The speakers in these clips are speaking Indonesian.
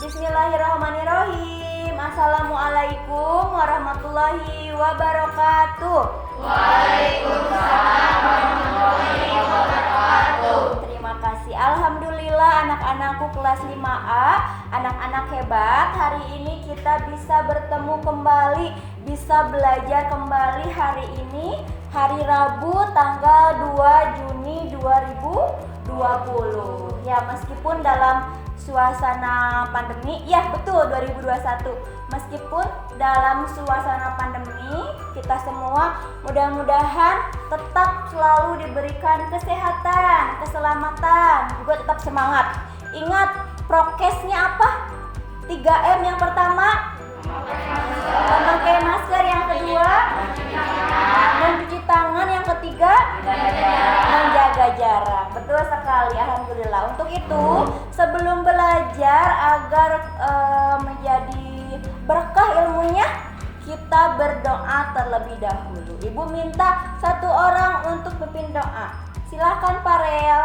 Bismillahirrahmanirrahim. Assalamualaikum warahmatullahi wabarakatuh. Waalaikumsalam warahmatullahi wabarakatuh. Terima kasih. Alhamdulillah anak-anakku kelas 5A, anak-anak hebat. Hari ini kita bisa bertemu kembali, bisa belajar kembali hari ini, hari Rabu tanggal 2 Juni 2020. Ya, meskipun dalam suasana pandemi, ya betul 2021. Meskipun dalam suasana pandemi, kita semua mudah-mudahan tetap selalu diberikan kesehatan, keselamatan, juga tetap semangat. Ingat prokesnya apa? 3M yang pertama, memakai masker, yang kedua mencuci tangan, yang ketiga menjaga jarak. Betul sekali, alhamdulillah. Untuk itu, sebelum belajar agar menjadi berkah ilmunya, kita berdoa terlebih dahulu. Ibu minta satu orang untuk memimpin doa. Silakan Farel.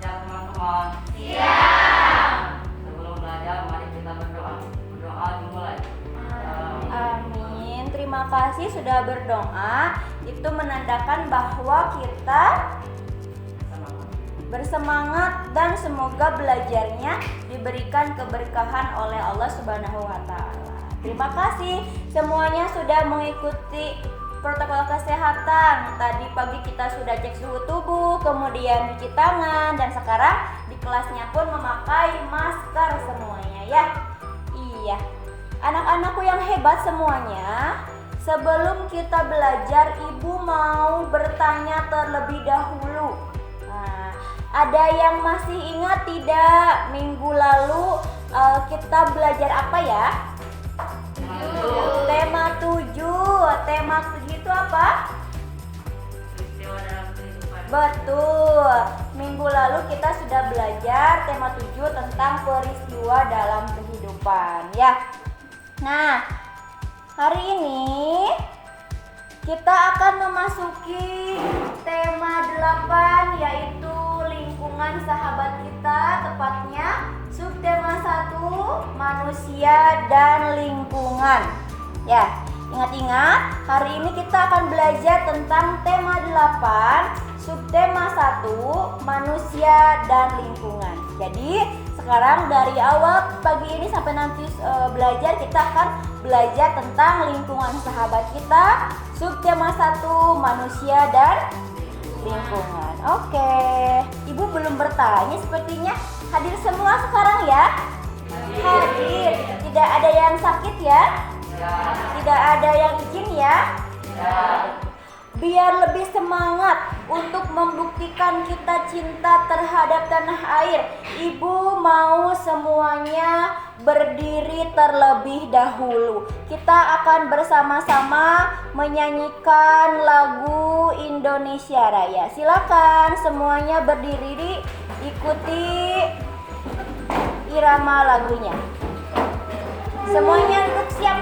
Siap teman-teman. Siap. Sebelum belajar, mari kita berdoa. Berdoa dimulai. Amin. Terima kasih sudah berdoa. Itu menandakan bahwa kita bersemangat dan semoga belajarnya diberikan keberkahan oleh Allah Subhanahu wa taala. Terima kasih semuanya sudah mengikuti protokol kesehatan. Tadi pagi kita sudah cek suhu tubuh, kemudian cuci tangan, dan sekarang di kelasnya pun memakai masker semuanya ya. Iya. Anak-anakku yang hebat semuanya, sebelum kita belajar, Ibu mau bertanya terlebih dahulu. Nah, ada yang masih ingat tidak minggu lalu kita belajar apa ya? Tema 7. Tema 7 itu apa? Peristiwa dalam kehidupan. Betul. Minggu lalu kita sudah belajar tema 7 tentang peristiwa dalam kehidupan ya. Nah, hari ini kita akan memasuki tema 8, yaitu lingkungan sahabat kita, tepatnya subtema 1, manusia dan lingkungan. Ya, ingat-ingat, hari ini kita akan belajar tentang tema 8, subtema 1, manusia dan lingkungan. Jadi, sekarang dari awal pagi ini sampai nanti belajar, kita akan belajar tentang lingkungan sahabat kita, subtema 1, manusia dan lingkungan. Oke, Ibu belum bertanya sepertinya. Hadir semua sekarang ya? Hadir. Tidak ada yang sakit ya? Tidak ada yang izin ya? Biar lebih semangat untuk membuktikan kita cinta terhadap tanah air, Ibu mau semuanya berdiri terlebih dahulu. Kita akan bersama-sama menyanyikan lagu Indonesia Raya. Silakan semuanya berdiri, ikuti irama lagunya. Semuanya duduk siap,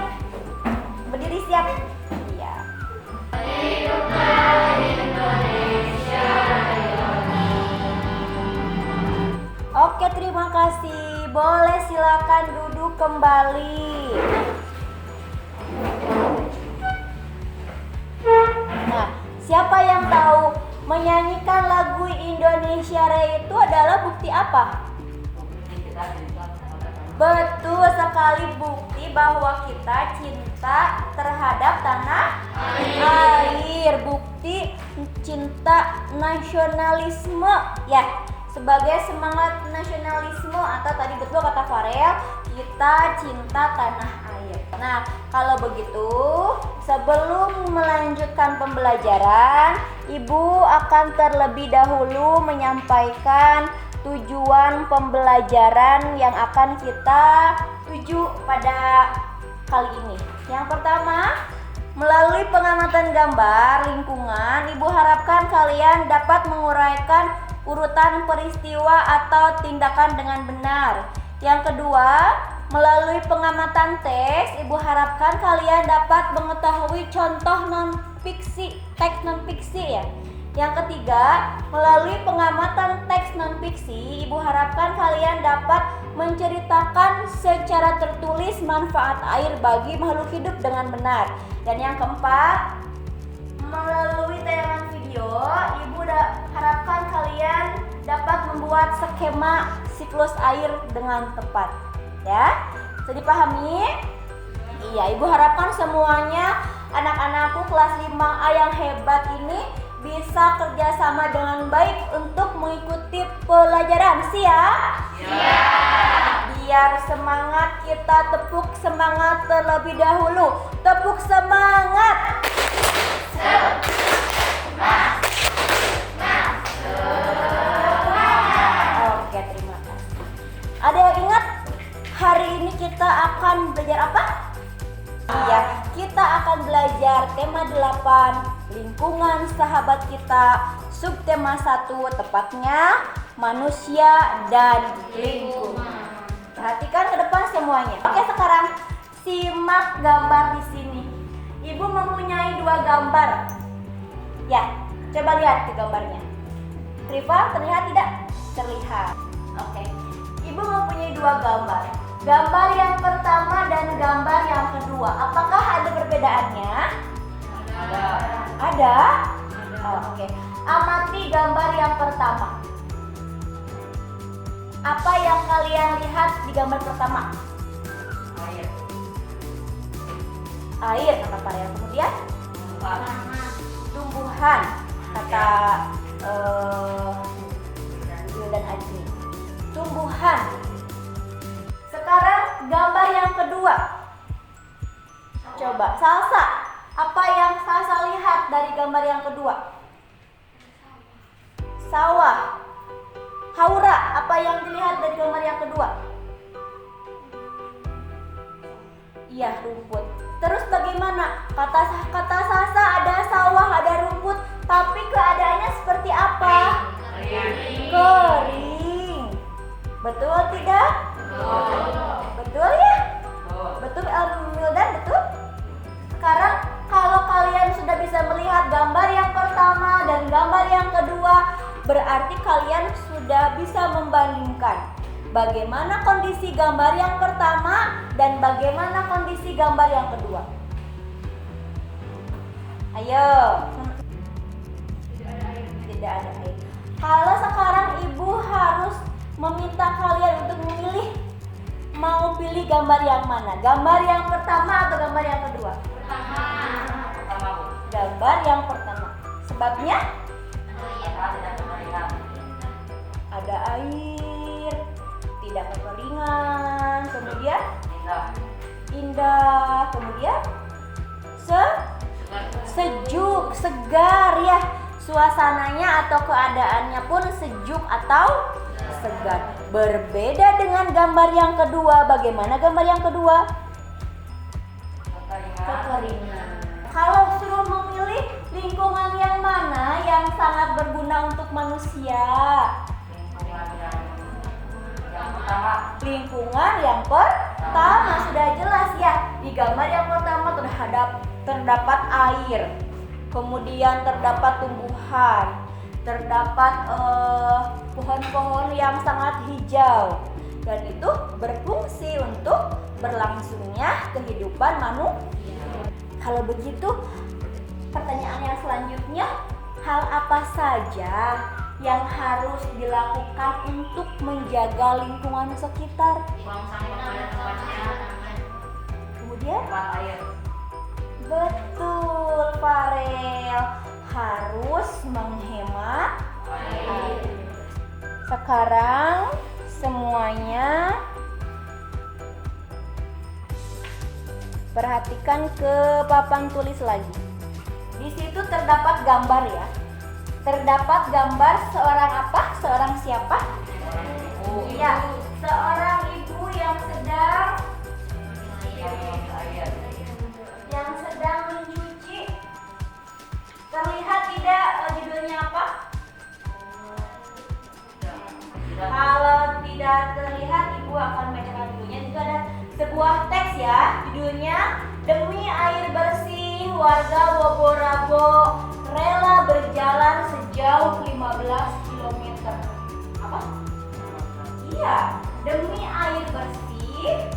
berdiri siap. Iya. Oke, terima kasih. Boleh silakan duduk kembali. Nah, siapa yang tahu menyanyikan lagu Indonesia Raya itu adalah bukti apa? Betul sekali, bukti bahwa kita cinta terhadap tanah air. Bukti cinta nasionalisme ya. Sebagai semangat nasionalisme, atau tadi betul kata Farel, kita cinta tanah air. Nah, kalau begitu, sebelum melanjutkan pembelajaran, Ibu akan terlebih dahulu menyampaikan tujuan pembelajaran yang akan kita tuju pada kali ini. Yang pertama, melalui pengamatan gambar lingkungan, Ibu harapkan kalian dapat menguraikan urutan peristiwa atau tindakan dengan benar. Yang kedua, melalui pengamatan teks, Ibu harapkan kalian dapat mengetahui contoh non-fiksi, teks non-fiksi ya, Yang ketiga, melalui pengamatan teks non-fiksi, Ibu harapkan kalian dapat menceritakan secara tertulis manfaat air bagi makhluk hidup dengan benar. Dan yang keempat, melalui tayangan video, Ibu harapkan kalian dapat membuat skema siklus air dengan tepat. Ya, bisa dipahami? Iya, Ibu harapkan semuanya anak-anakku kelas 5A yang hebat ini bisa kerjasama dengan baik untuk mengikuti pelajaran. Siap? Biar semangat, kita tepuk semangat terlebih dahulu. Tepuk semangat. Oke, terima kasih. Ada yang ingat hari ini kita akan belajar apa? Iya, kita akan belajar tema 8, lingkungan sahabat kita, subtema 1, tepatnya manusia dan lingkungan. Perhatikan ke depan semuanya. Oke, sekarang simak gambar di sini. Ibu mempunyai 2 gambar. Ya, coba lihat ke gambarnya. Rifa, terlihat tidak? Terlihat. Oke. Ibu mempunyai 2 gambar. Gambar yang pertama dan gambar yang kedua. Apakah ada perbedaannya? Ada? Oke. Amati gambar yang pertama. Apa yang kalian lihat di gambar pertama? Air kata Farel. Kemudian tumbuhan kata Wil dan Adni. Tumbuhan. Sekarang gambar yang kedua. Coba Salsa, apa yang Salsa lihat dari gambar yang kedua? Sawah. Haura, apa yang dilihat dari gambar yang kedua? Iya, rumput. Terus bagaimana? Kata Salsa ada sawah, ada rumput, tapi keadaannya seperti apa? Kering. Betul tidak? Betul ya? Betul Mildan, betul? Sekarang kalau kalian sudah bisa melihat gambar yang pertama dan gambar yang kedua, berarti kalian sudah bisa membandingkan bagaimana kondisi gambar yang pertama dan bagaimana kondisi gambar yang kedua. Ayo. Tidak ada air. Kalau sekarang ibu harus meminta kalian untuk memilih, mau pilih gambar yang mana? Gambar yang pertama atau gambar yang kedua? Gambar yang pertama. Sebabnya? Ada air, tidak kekeringan, kemudian indah, kemudian sejuk, segar ya. Suasananya atau keadaannya pun sejuk atau segar. Berbeda dengan gambar yang kedua. Bagaimana gambar yang kedua? Kekeringan. Kalau suruh memilih lingkungan yang mana yang sangat berguna untuk manusia? Lingkungan yang pertama sudah jelas ya. Di gambar yang pertama terdapat air, kemudian terdapat tumbuhan, terdapat pohon-pohon yang sangat hijau, dan itu berfungsi untuk berlangsungnya kehidupan manusia. Kalau begitu, pertanyaan yang selanjutnya, hal apa saja yang harus dilakukan untuk menjaga lingkungan sekitar? Kemudian air. Betul, Farel, harus menghemat air. Sekarang semuanya perhatikan ke papan tulis lagi. Di situ terdapat gambar ya. Terdapat gambar seorang apa? Seorang siapa? Iya, seorang ibu yang sedang mencuci. Terlihat tidak judulnya apa? Kalau tidak terlihat, ibu akan bacakan dulunya. Itu ada sebuah teks ya, judulnya Demi Air Bersih Warga Woborabo rela berjalan sejauh 15 km. Apa? Iya, demi air bersih,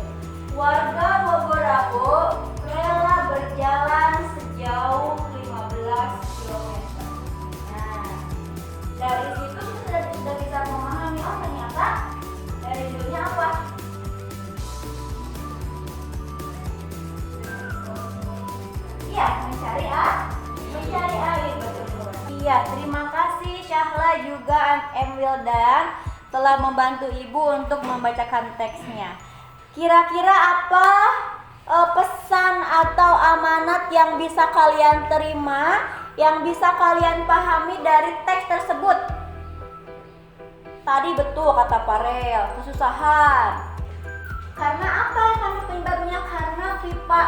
warga Bogorabo rela berjalan sejauh 15 km. Nah, dari situ sudah bisa memahami, oh ternyata dari judulnya apa? Iya, mencari air, betul. Iya, terima kasih Syahla juga M. Wildan telah membantu Ibu untuk membacakan teksnya. Kira-kira apa pesan atau amanat yang bisa kalian terima, yang bisa kalian pahami dari teks tersebut? Tadi betul kata Farel, kesusahan. Karena apa? Karena penyebabnya karena pipa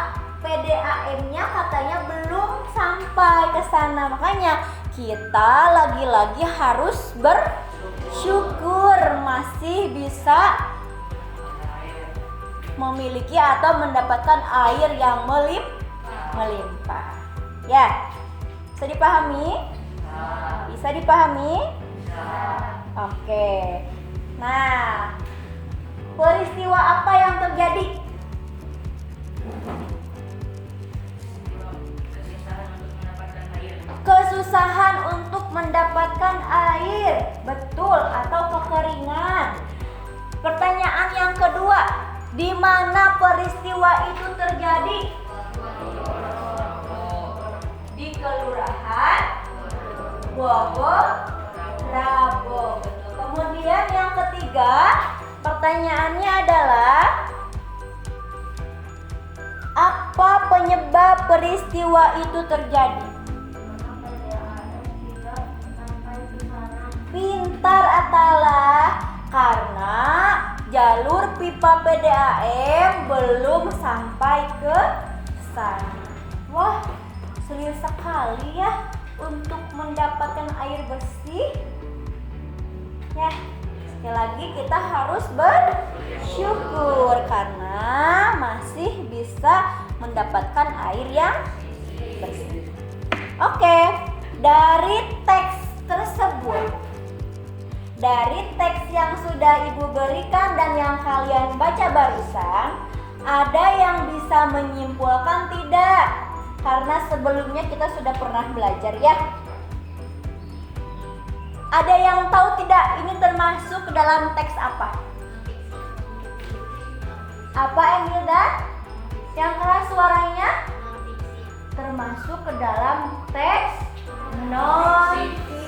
PDAM-nya katanya belum sampai ke sana. Makanya kita lagi-lagi harus bersyukur masih bisa memiliki atau mendapatkan air yang melimpah. Ya, bisa dipahami? Bisa dipahami? Oke. Nah, peristiwa apa yang terjadi? Kesusahan untuk mendapatkan air, betul, atau kekeringan. Pertanyaan yang kedua, di mana peristiwa itu terjadi? Di Kelurahan Bogorabo. Kemudian yang ketiga, pertanyaannya adalah apa penyebab peristiwa itu terjadi? Pintar Atala, karena jalur pipa PDAM belum sampai ke sana. Wah, serius sekali ya untuk mendapatkan air bersih. Ya, sekali lagi kita harus bersyukur karena masih bisa mendapatkan air yang bersih. Oke, dari teks tersebut, dari teks yang sudah Ibu berikan dan yang kalian baca barusan, ada yang bisa menyimpulkan tidak? Karena sebelumnya kita sudah pernah belajar ya. Ada yang tahu tidak ini termasuk ke dalam teks apa? Apa Emilda? Yang keras suaranya? Termasuk ke dalam teks non-fiksi.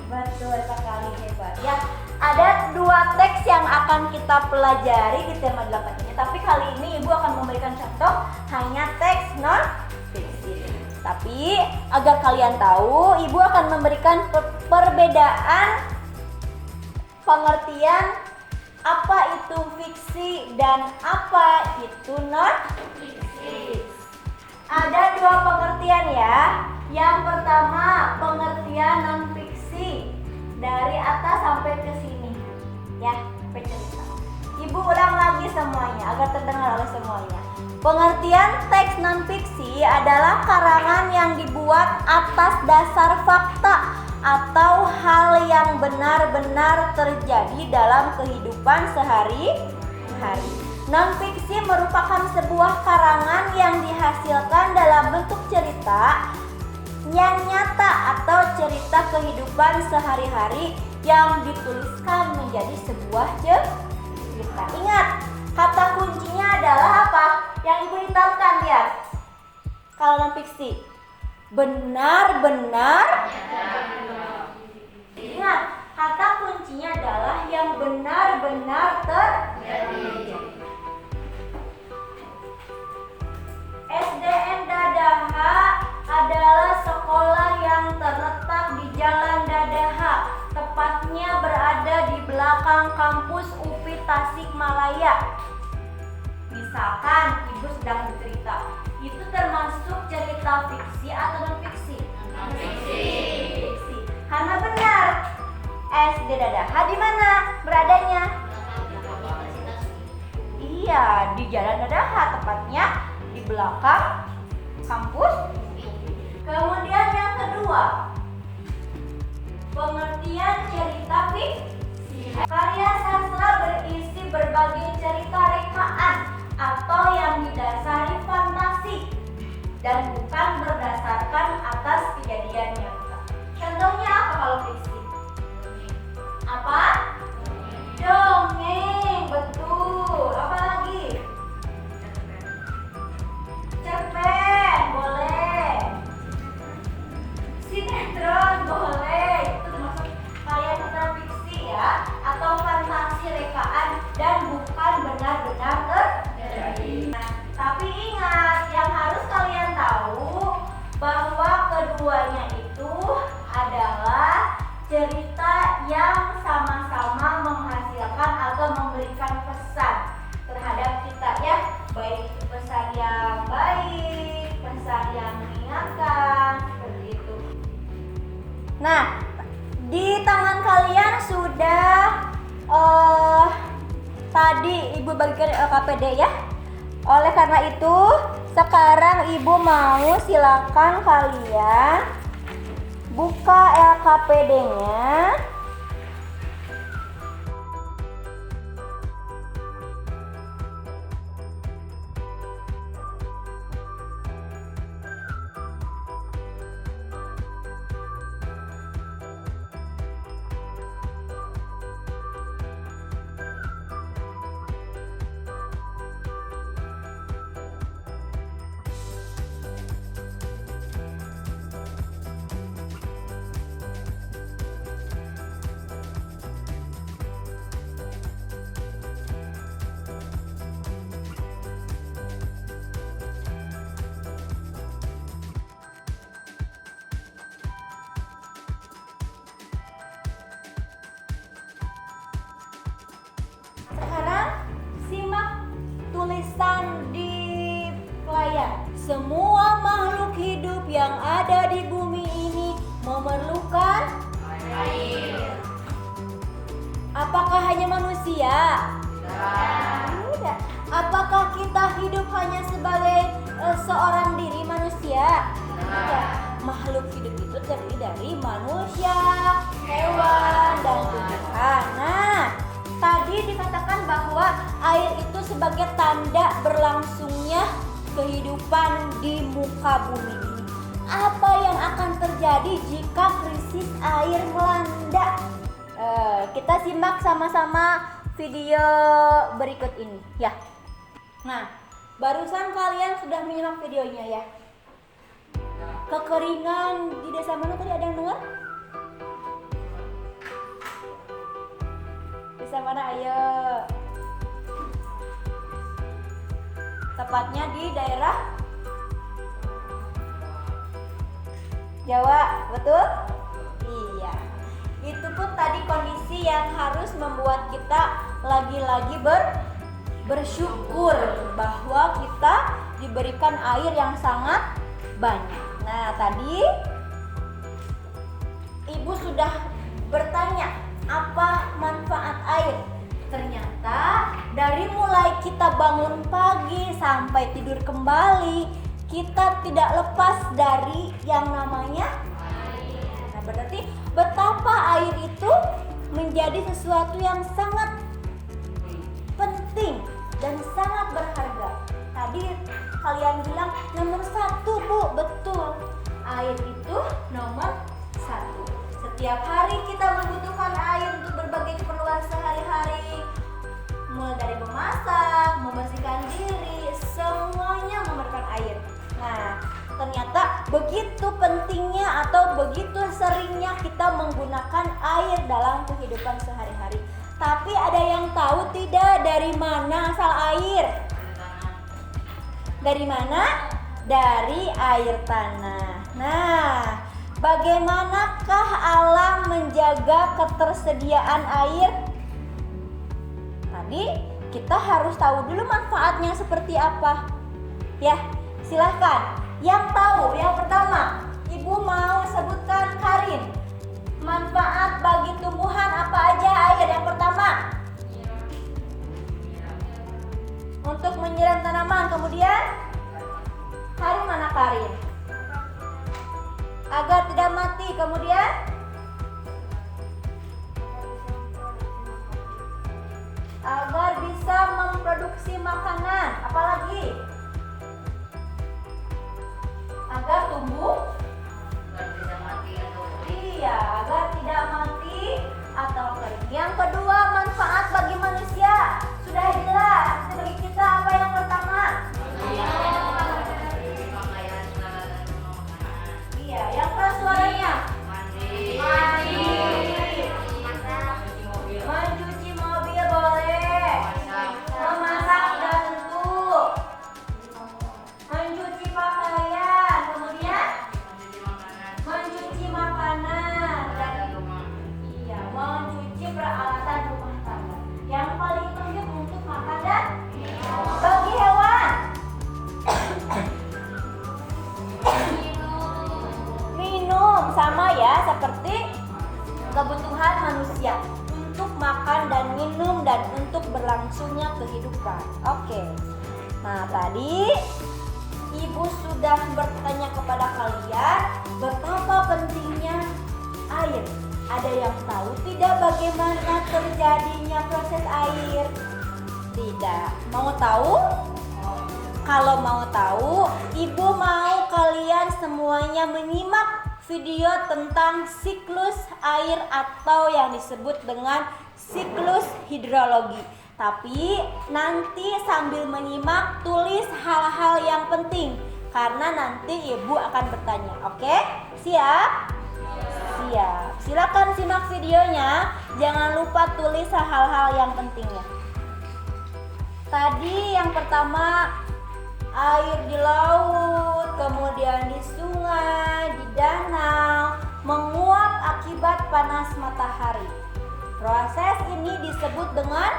Betul sekali, hebat ya. Ada dua teks yang akan kita pelajari di tema 8 ini. Tapi kali ini Ibu akan memberikan contoh hanya teks non-fiksi. Tapi agar kalian tahu, Ibu akan memberikan perbedaan pengertian apa itu fiksi dan apa itu non-fiksi. Ada dua pengertian ya. Yang pertama, pengertian non-fiksi dari atas sampai ke sini. Ya, pencerita. Ibu ulang lagi semuanya agar terdengar oleh semuanya. Pengertian teks non-fiksi adalah karangan yang dibuat atas dasar fakta atau hal yang benar-benar terjadi dalam kehidupan sehari-hari. Non-fiksi merupakan sebuah karangan yang dihasilkan dalam bentuk cerita yang nyata atau cerita kehidupan sehari-hari yang dituliskan menjadi sebuah cerita. Ingat, kata kuncinya adalah apa? Yang Ibu hitamkan, lihat. Kalau non-fiksi, benar-benar. Ingat, kata kuncinya adalah yang benar-benar terjadi. SDN Dadaha adalah sekolah yang terletak di Jalan Dadaha, tepatnya berada di belakang kampus UPI Tasikmalaya. Misalkan Ibu sedang bercerita, itu termasuk cerita fiksi atau non-fiksi? Fiksi. Karena benar, SD Dadaha di mana beradanya? Iya, di Jalan Dadaha, tepatnya di belakang kampus. Kemudian yang kedua, pengertian cerita fiksi. Karya sastra berisi berbagai cerita rekaan atau yang didasari fantasi dan bukan berdasarkan atas kejadian nyata. Contohnya apa kalau fiksi? Apa? Dongeng, betul. Apa lagi? Cerpen, boleh. Sinetron, boleh. Itu termasuk karya sastra fiksi ya, atau fantasi rekaan dan bukan benar-benar terjadi. Nah, tapi ingat, yang harus kalian tahu bahwa keduanya itu adalah cerita yang sama-sama menghasilkan atau memberikan pesan terhadap kita ya, baik itu pesan yang baik, pesan yang mengingatkan, seperti itu. Nah, di tangan kalian sudah tadi Ibu bagikan LKPD ya. Oleh karena itu, sekarang Ibu mau silakan kalian buka LKPD-nya. Sekarang simak tulisan di layar. Semua makhluk hidup yang ada di bumi ini memerlukan air. Apakah hanya manusia? Tidak. Apakah kita hidup hanya sebagai seorang diri manusia? Tidak. Makhluk hidup itu terdiri dari manusia, hewan, dan tumbuhan. Nah, tadi dikatakan bahwa air itu sebagai tanda berlangsungnya kehidupan di muka bumi ini. Apa yang akan terjadi jika krisis air melanda? Kita simak sama-sama video berikut ini ya. Nah, barusan kalian sudah menyimak videonya ya. Kekeringan di desa mana tadi, ada yang dengar? Desa mana, ayo? Tepatnya di daerah Jawa, betul? Iya. Itu pun tadi kondisi yang harus membuat kita lagi-lagi bersyukur bahwa kita diberikan air yang sangat banyak. Nah, tadi Ibu sudah bertanya apa manfaat air. Ternyata dari mulai kita bangun pagi sampai tidur kembali, kita tidak lepas dari yang namanya air. Nah, berarti betapa air itu menjadi sesuatu yang sangat penting dan sangat berharga. Tadi kalian bilang nomor 1, Bu. Betul, air itu nomor 1. Setiap hari kita membutuhkan air untuk berbagai keperluan sehari-hari, mulai dari memasak, membersihkan diri, semuanya memerlukan air. Nah, ternyata begitu pentingnya atau begitu seringnya kita menggunakan air dalam kehidupan sehari-hari. Tapi ada yang tahu tidak dari mana asal air? Dari mana? Dari air tanah. Nah, bagaimanakah alam menjaga ketersediaan air? Tadi kita harus tahu dulu manfaatnya seperti apa. Ya, silahkan. Yang tahu, yang pertama, Ibu mau sebutkan Karin. Manfaat bagi tumbuhan apa aja air? Yang pertama, untuk menyiram tanaman. Kemudian, Karin mana Karin? lagi. Kemudian agar bisa memproduksi makanan. Apalagi? Agar tumbuh. Agar tidak mati atau Iya, agar tidak mati atau kering. Yang kedua, manfaat bagi manusia. Sudah jelas. Bagi kita apa yang pertama? pakaian segala dan makanan. Iya, yang keras suaranya. Mandi. Mandi. Cuci mobil. Mencuci mobil boleh. Masak. Memasak sudah tentu. Mencuci pakaian. Kemudian Mencuci makanan. mencuci makanan. Dan Rumah. iya, mencuci peralatan rumah tangga. Yang paling penting untuk makan dan bagi hewan. Minum sama ya seperti kebutuhan manusia untuk makan dan minum dan untuk berlangsungnya kehidupan. Oke. Nah, tadi Ibu sudah bertanya kepada kalian betapa pentingnya air. Ada yang tahu tidak bagaimana terjadinya proses air? Tidak. Mau tahu? Kalau mau tahu, Ibu mau kalian semuanya menyimak video tentang siklus air atau yang disebut dengan siklus hidrologi. Tapi nanti sambil menyimak tulis hal-hal yang penting karena nanti Ibu akan bertanya. Oke? Siap? Siap. Silakan simak videonya. Jangan lupa tulis hal-hal yang pentingnya. Tadi yang pertama air di laut, kemudian di sungai, di danau, menguap akibat panas matahari. Proses ini disebut dengan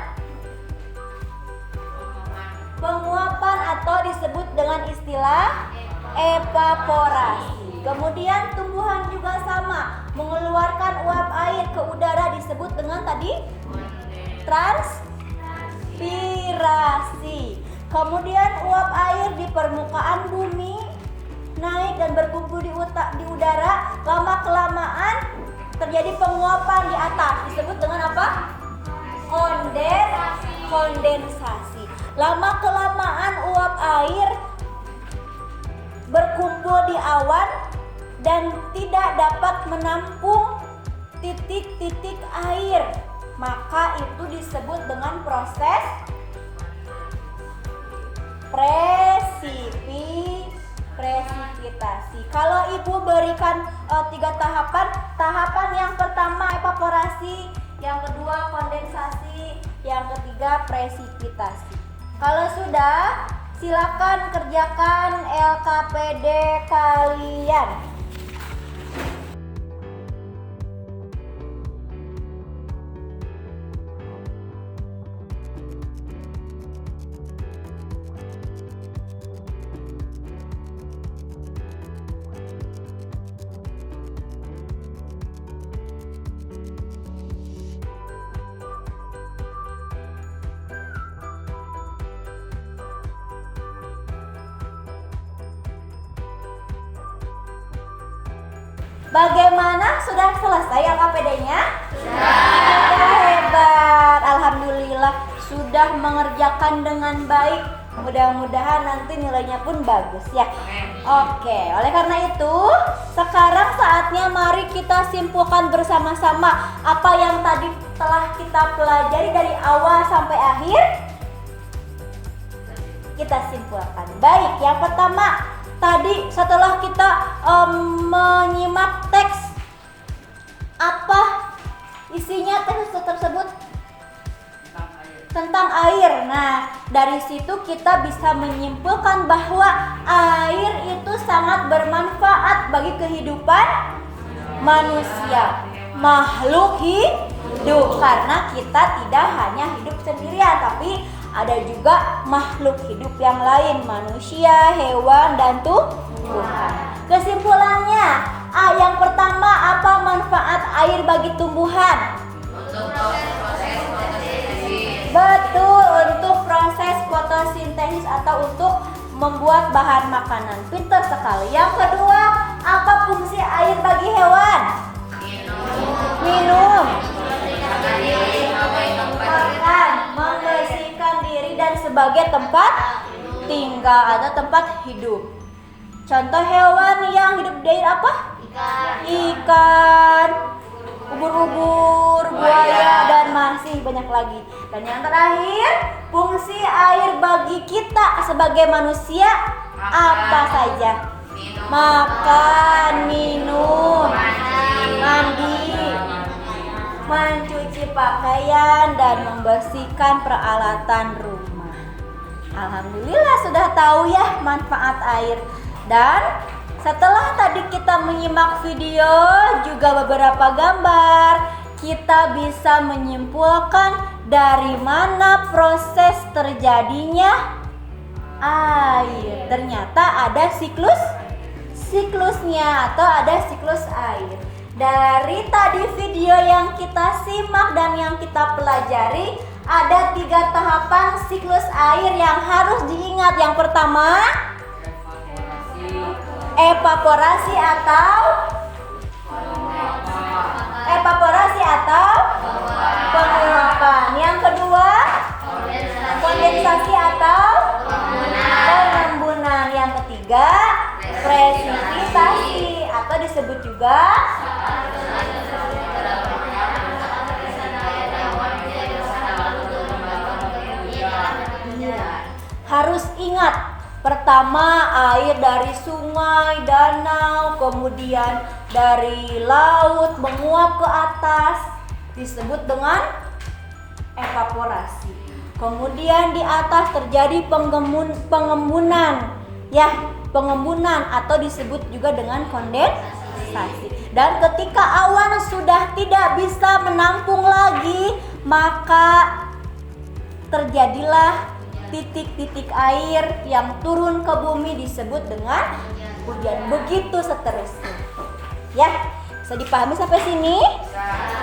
penguapan atau disebut dengan istilah evaporasi. Kemudian tumbuhan juga sama, mengeluarkan uap air ke udara disebut dengan tadi transpirasi. Kemudian uap air di permukaan bumi naik dan berkumpul di udara, lama-kelamaan terjadi penguapan di atas. Disebut dengan apa? Kondensasi. Lama-kelamaan uap air berkumpul di awan dan tidak dapat menampung titik-titik air. Maka itu disebut dengan proses presipitasi. Kalau Ibu berikan 3 tahapan. Tahapan yang pertama evaporasi, yang kedua kondensasi, yang ketiga presipitasi. Kalau sudah, silakan kerjakan LKPD kalian. Bagaimana? Sudah selesai LKPD-nya? Sudah hebat. Alhamdulillah sudah mengerjakan dengan baik. Mudah-mudahan nanti nilainya pun bagus ya. Oke, oleh karena itu sekarang saatnya mari kita simpulkan bersama-sama apa yang tadi telah kita pelajari dari awal sampai akhir. Kita simpulkan. Baik, yang pertama tadi setelah kita menyimak teks, apa isinya teks tersebut? Tentang air. Nah, dari situ kita bisa menyimpulkan bahwa air itu sangat bermanfaat bagi kehidupan manusia, makhluk hidup. Karena kita tidak hanya hidup sendirian, tapi ada juga makhluk hidup yang lain, manusia, hewan, dan tumbuhan. Kesimpulannya, yang pertama, apa manfaat air bagi tumbuhan? Untuk proses fotosintesis. Betul, untuk proses fotosintesis atau untuk membuat bahan makanan. Pintar sekali. Yang kedua, apa fungsi air bagi hewan? minum, makan, membersihkan diri dan sebagai tempat tinggal atau tempat hidup. Contoh hewan yang hidup di air apa? Ikan, ubur-ubur, buaya, dan masih banyak lagi. Dan yang terakhir, fungsi air bagi kita sebagai manusia apa saja? Makan, minum, mandi, mencuci pakaian, dan membersihkan peralatan rumah. Alhamdulillah sudah tahu ya manfaat air. Dan setelah tadi kita menyimak video juga beberapa gambar, kita bisa menyimpulkan dari mana proses terjadinya air. Ternyata ada siklusnya atau ada siklus air. Dari tadi video yang kita simak dan yang kita pelajari, ada 3 tahapan siklus air yang harus diingat. Yang pertama, evaporasi atau penguapan. Yang kedua, kondensasi atau pengembunan. Yang ketiga, presipitasi atau disebut juga harus ingat. Pertama, air dari sungai, danau, kemudian dari laut menguap ke atas disebut dengan evaporasi. Kemudian di atas terjadi pengembunan atau disebut juga dengan kondensasi. Dan ketika awan sudah tidak bisa menampung lagi, maka terjadilah titik-titik air yang turun ke bumi disebut dengan hujan. Begitu seterusnya. Ya, bisa dipahami sampai sini?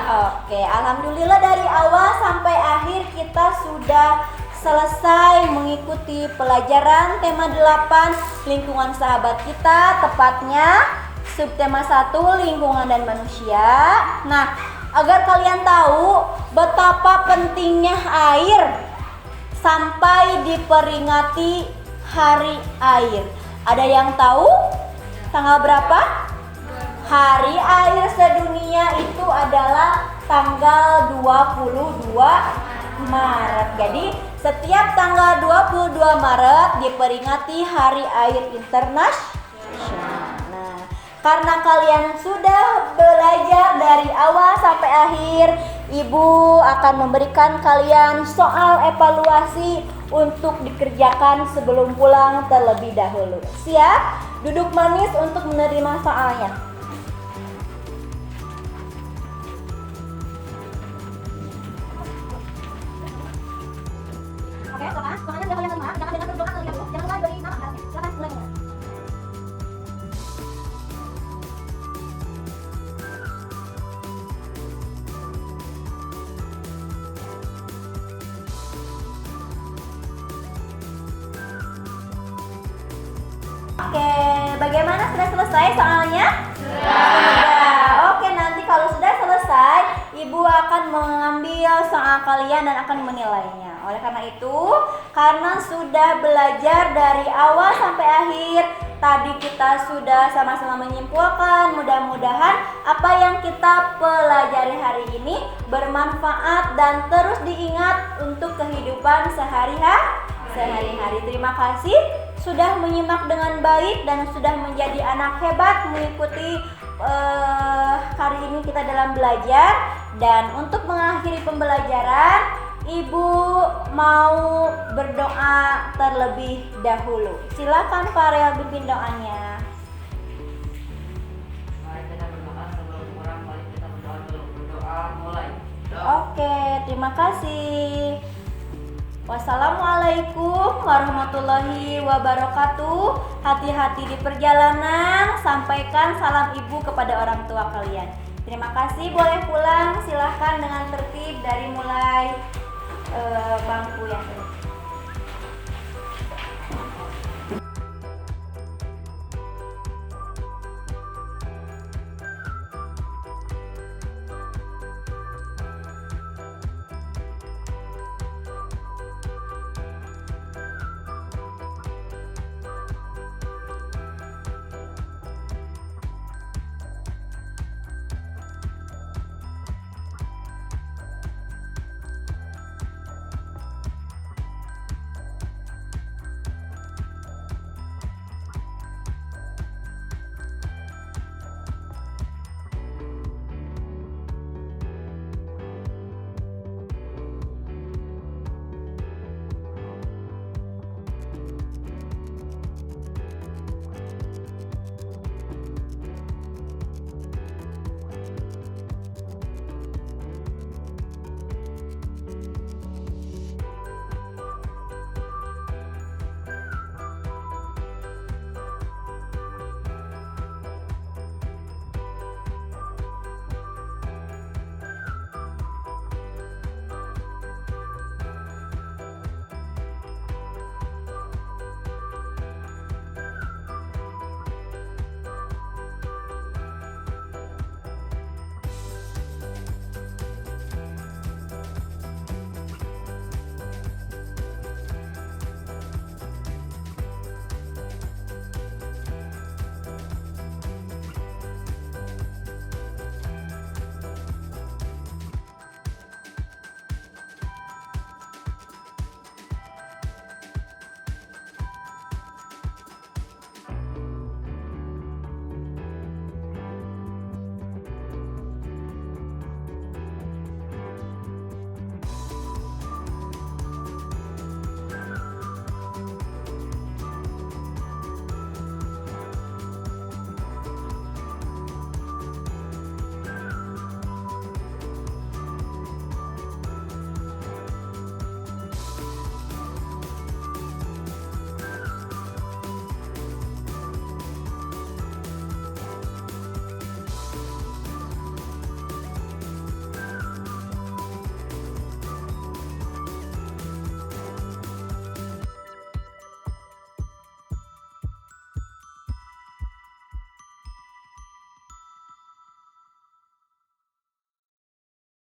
Oke, alhamdulillah dari awal sampai akhir kita sudah selesai mengikuti pelajaran tema 8 lingkungan sahabat kita, tepatnya subtema 1 lingkungan dan manusia. Nah, agar kalian tahu betapa pentingnya air sampai diperingati Hari Air. Ada yang tahu tanggal berapa? Hari Air sedunia itu adalah tanggal 22 Maret. Jadi setiap tanggal 22 Maret diperingati Hari Air Internasional. Nah, karena kalian sudah belajar dari awal sampai akhir, Ibu akan memberikan kalian soal evaluasi untuk dikerjakan sebelum pulang terlebih dahulu. Siap? Duduk manis untuk menerima soalnya. Oke, soalnya jangan kalian semangat, jangan dengan berdoa terlebih dahulu. Jangan mulai beri nama, silakan mulai. Oke, bagaimana, sudah selesai soalnya? Sudah. Oke, nanti kalau sudah selesai, Ibu akan mengambil soal kalian dan akan menilainya. Oleh karena itu, karena sudah belajar dari awal sampai akhir, tadi kita sudah sama-sama menyimpulkan, mudah-mudahan apa yang kita pelajari hari ini bermanfaat dan terus diingat untuk kehidupan sehari-hari. Terima kasih sudah menyimak dengan baik dan sudah menjadi anak hebat mengikuti hari ini kita dalam belajar. Dan untuk mengakhiri pembelajaran, Ibu mau berdoa terlebih dahulu. Silakan Pak Real pimpin doanya. Mari kita berdoa sebelum kurang, mari kita berdoa dulu. Berdoa mulai. Oke, terima kasih. Wassalamualaikum warahmatullahi wabarakatuh. Hati-hati di perjalanan. Sampaikan salam ibu kepada orang tua kalian. Terima kasih, boleh pulang. Silahkan dengan tertib dari mulai bangku yang